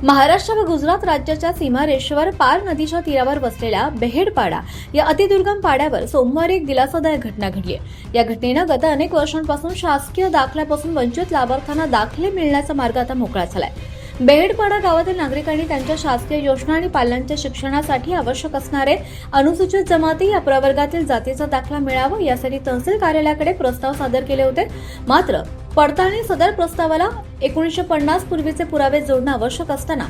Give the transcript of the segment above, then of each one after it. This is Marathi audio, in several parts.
महाराष्ट्र व गुजरात राज्याच्या सीमारेषेवर पार नदीच्या तीरावर वसलेल्या बेहेडपाडा या अतिदुर्गम पाड्यावर सोमवारी एक दिलासादायक घटना घडली आहे। या घटनेनं गत अनेक वर्षांपासून शासकीय दाखल्यापासून वंचित लाभार्थ्यांना दाखले मिळण्याचा मार्ग आता मोकळा झालाय। बेहेडपाडा गावातील नागरिकांनी त्यांच्या शासकीय योजना आणि पाल्यांच्या शिक्षणासाठी आवश्यक असणारे अनुसूचित जमाती या प्रवर्गातील जातीचा दाखला मिळावा यासाठी तहसील कार्यालयाकडे प्रस्ताव सादर केले होते। मात्र पडताळणी सदर प्रस्तावाला 1950 पूर्वीचे पुरावे जोडणे आवश्यक असताना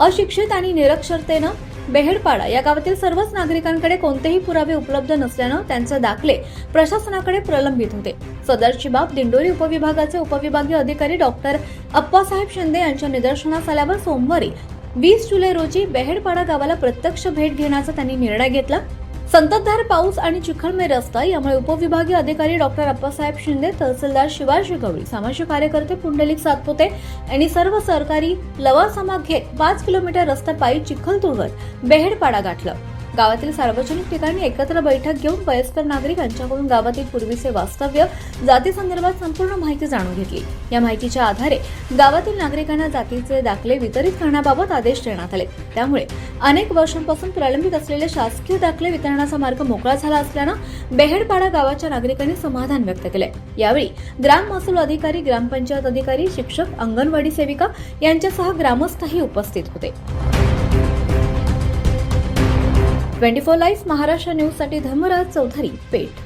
अशिक्षित आणि निरक्षरतेने बेहेडपाडा या गावातील सर्वच नागरिकांकडे कोणतेही पुरावे उपलब्ध नसल्याने त्यांचे दाखले प्रशासनाकडे प्रलंबित होते। सदरची बाब दिंडोरी उपविभागाचे उपविभागीय अधिकारी डॉक्टर अप्पासाहेब शिंदे यांच्या निदर्शनास आल्यावर सोमवारी 20 जुलै रोजी बेहेडपाडा गावाला प्रत्यक्ष भेट घेण्याचा त्यांनी निर्णय घेतला। संततधार पाऊस आणि चिखलमय रस्ता यामुळे उपविभागीय अधिकारी डॉक्टर अप्पासाहेब शिंदे, तहसीलदार शिवाजी गवळी, सामाजिक कार्यकर्ते पुंडलिक सातपुते यांनी सर्व सरकारी लवासमा घेत 5 किलोमीटर रस्ता पायी चिखल तुडवत बेहेडपाडा गाठला। गावातील सार्वजनिक ठिकाणी एकत्र बैठक घेऊन वयस्कर नागरिकांच्याकडून गावातील पूर्वीचे वास्तव्य, जाती संदर्भात संपूर्ण माहिती जाणून घेतली। या माहितीच्या आधारे गावातील नागरिकांना जातीचे दाखले वितरित करण्याबाबत आदेश देण्यात आले। त्यामुळे अनेक वर्षांपासून प्रलंबित असलेले शासकीय दाखले वितरणाचा मार्ग मोकळा झाला असल्याने बेहेडपाडा गावाच्या नागरिकांनी समाधान व्यक्त केले। यावेळी ग्राम महसूल अधिकारी, ग्रामपंचायत अधिकारी, शिक्षक, अंगणवाडी सेविका यांच्यासह ग्रामस्थही उपस्थित होते। 24 लाईव्ह महाराष्ट्र न्यूज साठी धर्मराज चौधरी, पेठ।